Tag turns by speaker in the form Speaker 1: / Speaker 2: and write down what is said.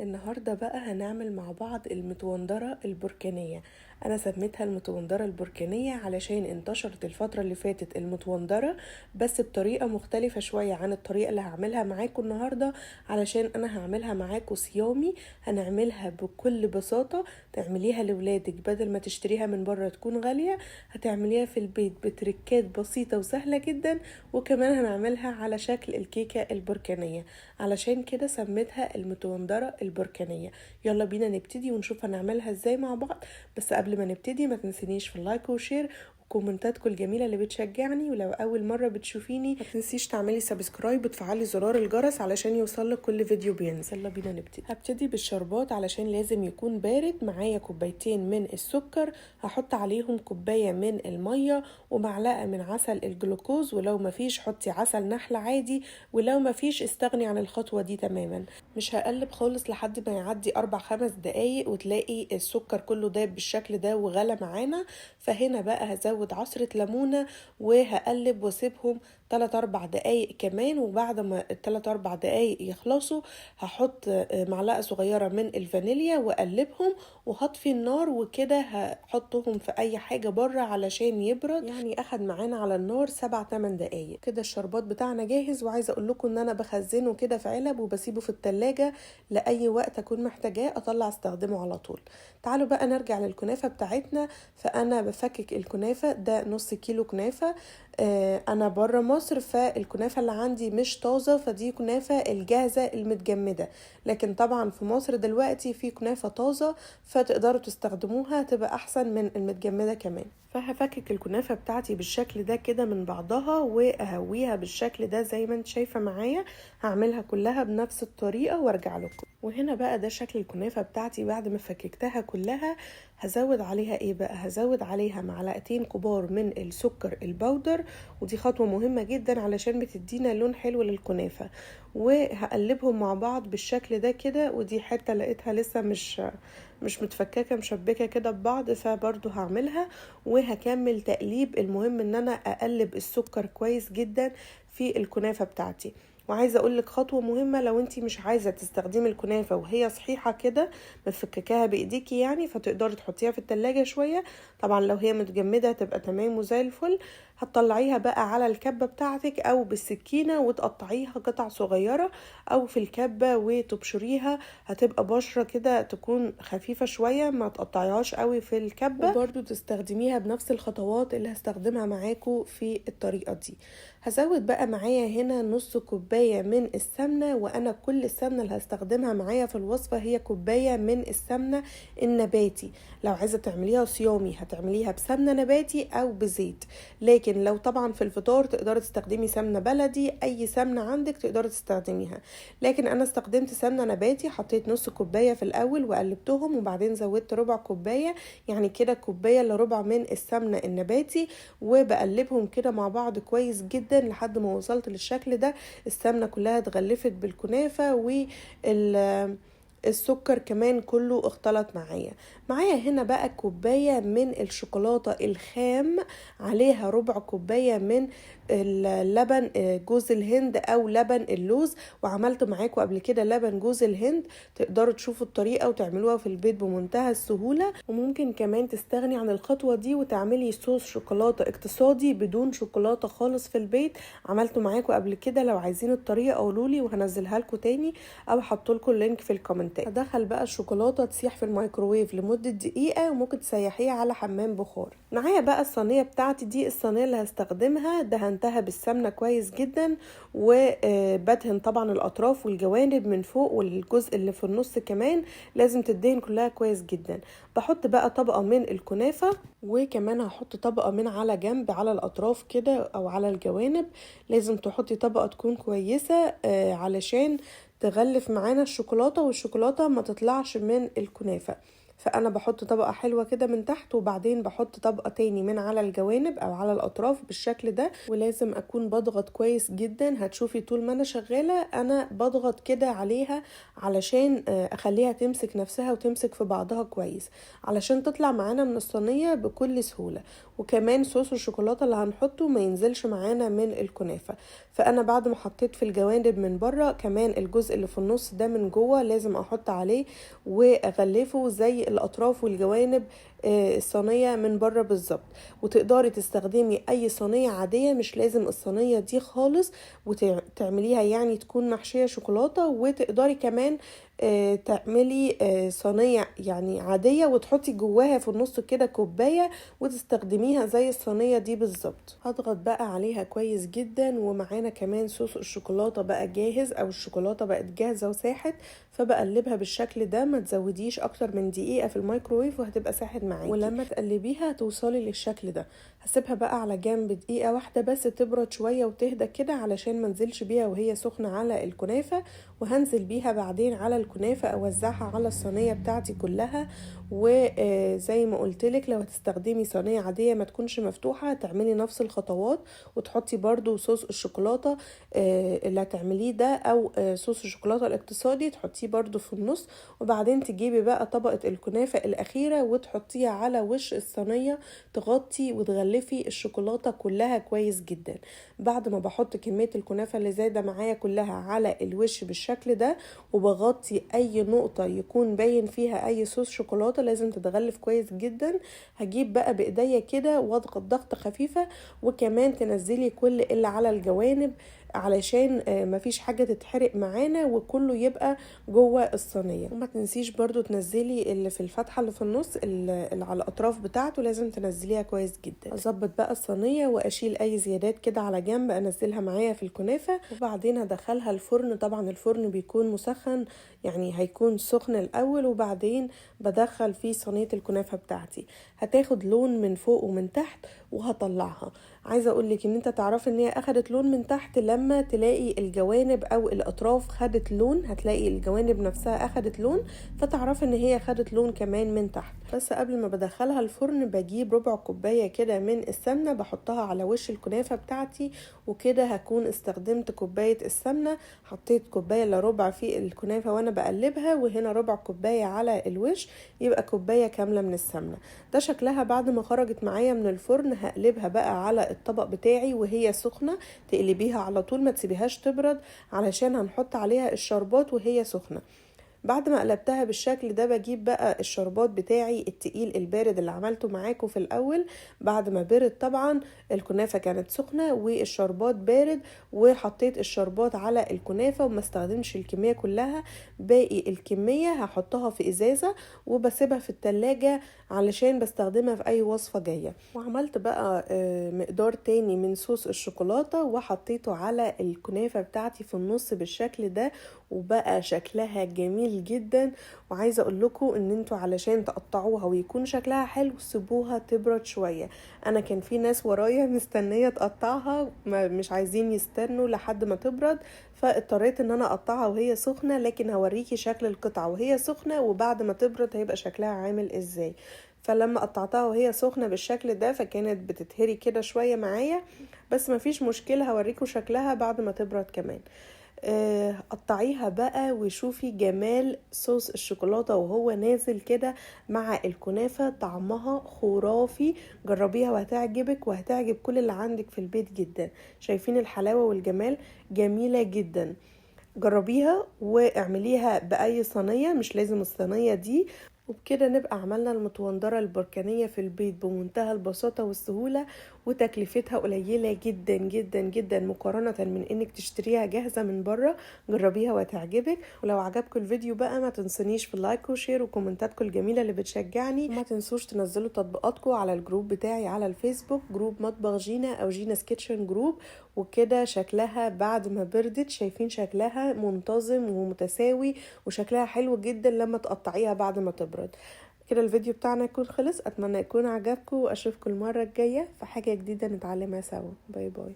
Speaker 1: النهاردة بقى هنعمل مع بعض المتوندرة البركانية. أنا سميتها المتوندرة البركانية علشان انتشرت الفترة اللي فاتت المتوندرة، بس بطريقة مختلفة شوية عن الطريقة اللي هعملها معاكم النهاردة، علشان أنا هعملها معاكم صيامي. هنعملها بكل بساطة، تعمليها لولادك بدل ما تشتريها من بره تكون غالية. هتعمليها في البيت بتركات بسيطة وسهلة جدا، وكمان هنعملها على شكل الكيكة البركانية، علشان كده سميتها المتوندرة البركانية. يلا بينا نبتدي ونشوف هنعملها ازاي مع بعض. بس قبل ما نبتدي ما تنسينيش في اللايك وشير وكومنتاتكم الجميلة اللي بتشجعني، ولو أول مرة بتشوفيني ما تنسيش تعملي سبسكرايب وتفعلي زرار الجرس علشان يوصلك كل فيديو بينزل. يلا بينا نبتدي. هبتدي بالشربات علشان لازم يكون بارد. معايا كوبايتين من السكر، هحط عليهم كوباية من المية ومعلقة من عسل الجلوكوز، ولو مفيش حطي عسل نحل عادي، ولو مفيش استغني عن الخطوة دي تماما. مش هقلب خالص لحد ما يعدي 4-5 دقايق وتلاقي السكر كله داب بالشكل ده وغلى معانا. فهنا بقى هزود عصرة ليمونة وهقلب واسيبهم 3-4 دقايق كمان، وبعد ما 3-4 دقايق يخلصوا هحط معلقة صغيرة من الفانيليا واقلبهم وهطفي النار، وكده هحطهم في اي حاجة بره علشان يبرد. يعني اخد معانا على النار 7-8 دقايق كده. الشربات بتاعنا جاهز، وعايزة اقول لكم ان انا بخزنه كده في علب وبسيبه في التلاجة لاي وقت اكون محتاجاه اطلع استخدمه على طول. تعالوا بقى نرجع للكنافة بتاعتنا. فانا بفكك الكنافة، ده نص كيلو كنافة. انا بره مصر، فالكنافة اللي عندي مش طازة، فدي كنافة الجاهزة المتجمدة. لكن طبعا في مصر دلوقتي في كنافة طازة، فتقدروا تستخدموها تبقى احسن من المتجمدة كمان. فهفكك الكنافة بتاعتي بالشكل ده كده من بعضها واهويها بالشكل ده زي ما انت شايفة معايا. هعملها كلها بنفس الطريقة وارجع لكم. وهنا بقى ده شكل الكنافة بتاعتي بعد ما فككتها كلها. هزود عليها ايه بقى؟ هزود عليها معلقتين كبار من السكر البودر، ودي خطوة مهمة جدا علشان بتدينا لون حلو للكنافة. وهقلبهم مع بعض بالشكل ده كده. ودي حتة لقيتها لسه مش متفككة مشبكة كده ببعض، فبرضو هعملها وهكمل تقليب. المهم ان انا اقلب السكر كويس جدا في الكنافة بتاعتي. وعايزه اقول لك خطوه مهمه، لو انتي مش عايزه تستخدمي الكنافه وهي صحيحه كده مفككاها بايديكي يعني، فتقدري تحطيها في التلاجة شويه. طبعا لو هي متجمده تبقى تمام وزي الفل. هتطلعيها بقى على الكبه بتاعتك او بالسكينه وتقطعيها قطع صغيره، او في الكبه وتبشريها. هتبقى بشره كده تكون خفيفه شويه، ما تقطعيهاش قوي في الكبه، وبرده تستخدميها بنفس الخطوات اللي هستخدمها معاكم في الطريقه دي. هزود بقى معايا هنا نص كوباية من السمنة، وانا كل السمنة اللي هستخدمها معايا في الوصفة هي كوباية من السمنة النباتي. لو عايزة تعمليها صيامي هتعمليها بسمنة نباتي او بزيت، لكن لو طبعا في الفطار تقدري تستخدمي سمنة بلدي، اي سمنة عندك تقدري تستخدميها. لكن انا استخدمت سمنة نباتي، حطيت نص كوباية في الاول وقلبتهم، وبعدين زودت ربع كوباية، يعني كده كوباية الا ربع من السمنة النباتي، وبقلبهم كده مع بعض كويس جدا لحد ما وصلت للشكل ده. السمنة كلها اتغلفت بالكنافة السكر كمان كله اختلط معايا هنا بقى كوباية من الشوكولاتة الخام، عليها ربع كوباية من اللبن جوز الهند او لبن اللوز. وعملت معاكم قبل كده لبن جوز الهند، تقدروا تشوفوا الطريقة وتعملوها في البيت بمنتهى السهولة. وممكن كمان تستغني عن الخطوة دي وتعملي صوص شوكولاتة اقتصادي بدون شوكولاتة خالص في البيت. عملته معاكم قبل كده، لو عايزين الطريقة قولولي وهنزلها لكم تاني او احط لكم اللينك في الكومنتات. هدخل بقى الشوكولاتة تسيح في الميكروويف لمدة دقيقة، وممكن تسيحيها على حمام بخار. معايا بقى الصينية بتاعتي دي، الصينية اللي هستخدمها دهنتها بالسمنة كويس جدا، وبدهن طبعا الاطراف والجوانب من فوق، والجزء اللي في النص كمان لازم تدهن كلها كويس جدا. بحط بقى طبقة من الكنافة، وكمان هحط طبقة من على جنب على الاطراف كده او على الجوانب. لازم تحطي طبقة تكون كويسة علشان تغلف معانا الشوكولاتة، والشوكولاتة ما تطلعش من الكنافة. فانا بحط طبقة حلوة كده من تحت، وبعدين بحط طبقة تاني من على الجوانب او على الاطراف بالشكل ده. ولازم اكون بضغط كويس جدا، هتشوفي طول ما انا شغالة انا بضغط كده عليها علشان اخليها تمسك نفسها وتمسك في بعضها كويس، علشان تطلع معانا من الصينية بكل سهولة. وكمان صوص الشوكولاتة اللي هنحطه ما ينزلش معانا من الكنافة. فانا بعد ما حطيت في الجوانب من بره، كمان الجزء اللي في النص ده من جوه لازم احط عليه واغلفه زي الاطراف والجوانب الصينية من بره بالظبط. وتقدري تستخدمي اي صينية عادية، مش لازم الصينية دي خالص، وتعمليها يعني تكون محشية شوكولاتة. وتقدري كمان تعملي صينية يعني عادية وتحطي جواها في النص كده كوباية وتستخدميها زي الصينية دي بالظبط. هضغط بقى عليها كويس جدا، ومعانا كمان صوص الشوكولاتة بقى جاهز، او الشوكولاتة بقت جاهزة وساحت. فبقلبها بالشكل ده، ما تزوديش اكتر من دقيقة في الميكروويف وهتبقى ساحت معاكي. ولما تقلبيها توصلي للشكل ده، هسيبها بقى على جنب دقيقة واحدة بس تبرد شوية وتهدى كده، علشان ما انزلش بيها وهي سخنة على الكنافة. وهنزل بيها بعدين على الكنافة، اوزعها على الصينية بتاعتي كلها. وزي ما قلتلك، لو هتستخدمي صينية عادية ما تكونش مفتوحة، تعملي نفس الخطوات وتحطي برضو صوص الشوكولاتة اللي هتعمليه ده، او صوص الشوكولاتة الاقتصادي تحطيه برضو في النص. وبعدين تجيبي بقى طبقة الكنافة الأخيرة وتحطيها على وش الصينية، تغطي وتغلفي الشوكولاتة كلها كويس جدا. بعد ما بحط كمية الكنافة اللي زايدة معايا كلها على الوش بالشكل ده، وبغطي أي نقطة يكون باين فيها أي صوص شوكولاتة لازم تتغلف كويس جدا. هجيب بقى بإيديا كده واضغط ضغطة خفيفة، وكمان تنزلي كل اللي على الجوانب علشان مفيش حاجة تتحرق معانا وكله يبقى جوه الصينية. وما تنسيش برضو تنزلي اللي في الفتحة اللي في النص اللي على الأطراف بتاعته، لازم تنزليها كويس جدا. أظبط بقى الصينية وأشيل أي زيادات كده على جنب أنزلها معايا في الكنافة، وبعدين هدخلها الفرن. طبعا الفرن بيكون مسخن، يعني هيكون سخن الأول، وبعدين بدخل فيه صينية الكنافة بتاعتي. هتاخد لون من فوق ومن تحت وهطلعها. عايزة اقولك ان انت تعرف ان هي اخدت لون من تحت لما تلاقي الجوانب او الاطراف خدت لون، هتلاقي الجوانب نفسها اخدت لون، فتعرف ان هي خدت لون كمان من تحت. بس قبل ما بدخلها الفرن بجيب ربع كوباية كده من السمنة بحطها على وش الكنافة بتاعتي، وكده هكون استخدمت كوباية السمنة. حطيت كوباية الا ربع في الكنافة وانا بقلبها، وهنا ربع كوباية على الوش، يبقى كوباية كاملة من السمنة. ده شكلها بعد ما خرجت معايا من الفرن. هقلبها بقى على الطبق بتاعي وهي سخنة، تقلبيها على طول ما تسيبيهاش تبرد، علشان هنحط عليها الشربات وهي سخنة. بعد ما قلبتها بالشكل ده بجيب بقى الشربات بتاعي التقيل البارد اللي عملته معاكم في الاول. بعد ما برد طبعا الكنافة كانت سخنة والشربات بارد، وحطيت الشربات على الكنافة وما استخدمش الكمية كلها. باقي الكمية هحطها في ازازة وبسيبها في التلاجة علشان بستخدمها في اي وصفة جاية. وعملت بقى مقدار تاني من صوص الشوكولاتة وحطيته على الكنافة بتاعتي في النص بالشكل ده، وبقى شكلها جميل جدا. وعايزه اقول لكم ان انتوا علشان تقطعوها ويكون شكلها حلو سيبوها تبرد شويه. انا كان في ناس ورايا مستنيه تقطعها مش عايزين يستنوا لحد ما تبرد، فاضطريت ان انا اقطعها وهي سخنه. لكن هوريكي شكل القطعه وهي سخنه وبعد ما تبرد هيبقى شكلها عامل ازاي. فلما قطعتها وهي سخنه بالشكل ده فكانت بتتهري كده شويه معايا، بس مفيش مشكله هوريكم شكلها بعد ما تبرد كمان. قطعيها بقى وشوفي جمال صوص الشوكولاتة وهو نازل كده مع الكنافة، طعمها خرافي. جربيها وهتعجبك وهتعجب كل اللي عندك في البيت جدا. شايفين الحلاوة والجمال؟ جميلة جدا. جربيها واعمليها بأي صينية، مش لازم الصينية دي. وبكده نبقى عملنا المتوندرة البركانية في البيت بمنتهى البساطة والسهولة، وتكلفتها قليلة جدا جدا جدا مقارنة من انك تشتريها جاهزة من بره. جربيها وتعجبك. ولو عجبكم الفيديو بقى ما تنسونيش في اللايك وشير وكومنتاتكم الجميلة اللي بتشجعني. وما تنسوش تنزلوا تطبيقاتكم على الجروب بتاعي على الفيسبوك، جروب مطبخ جينا او جينا's كيتشن جروب. وكده شكلها بعد ما بردت، شايفين شكلها منتظم ومتساوي وشكلها حلو جدا لما تقطعيها بعد ما تبرد. كده الفيديو بتاعنا يكون خلص. اتمنى يكون عجبكم واشوفكم المرة الجاية في حاجة جديدة نتعلمها سوا. باي باي.